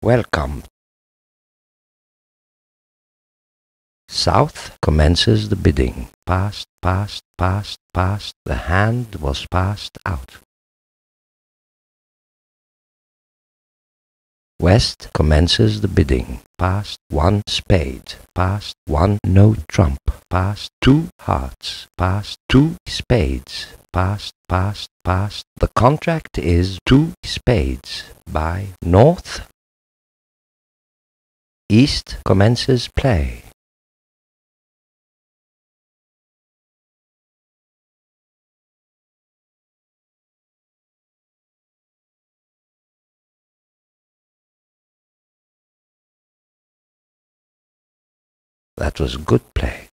Welcome. South commences the bidding. Passed, passed, passed, passed. The hand was passed out. West commences the bidding. Passed one spade. Passed one no trump. Passed two hearts. Passed two spades. Passed, passed, passed. The contract is two spades. By North. East commences play. That was good play.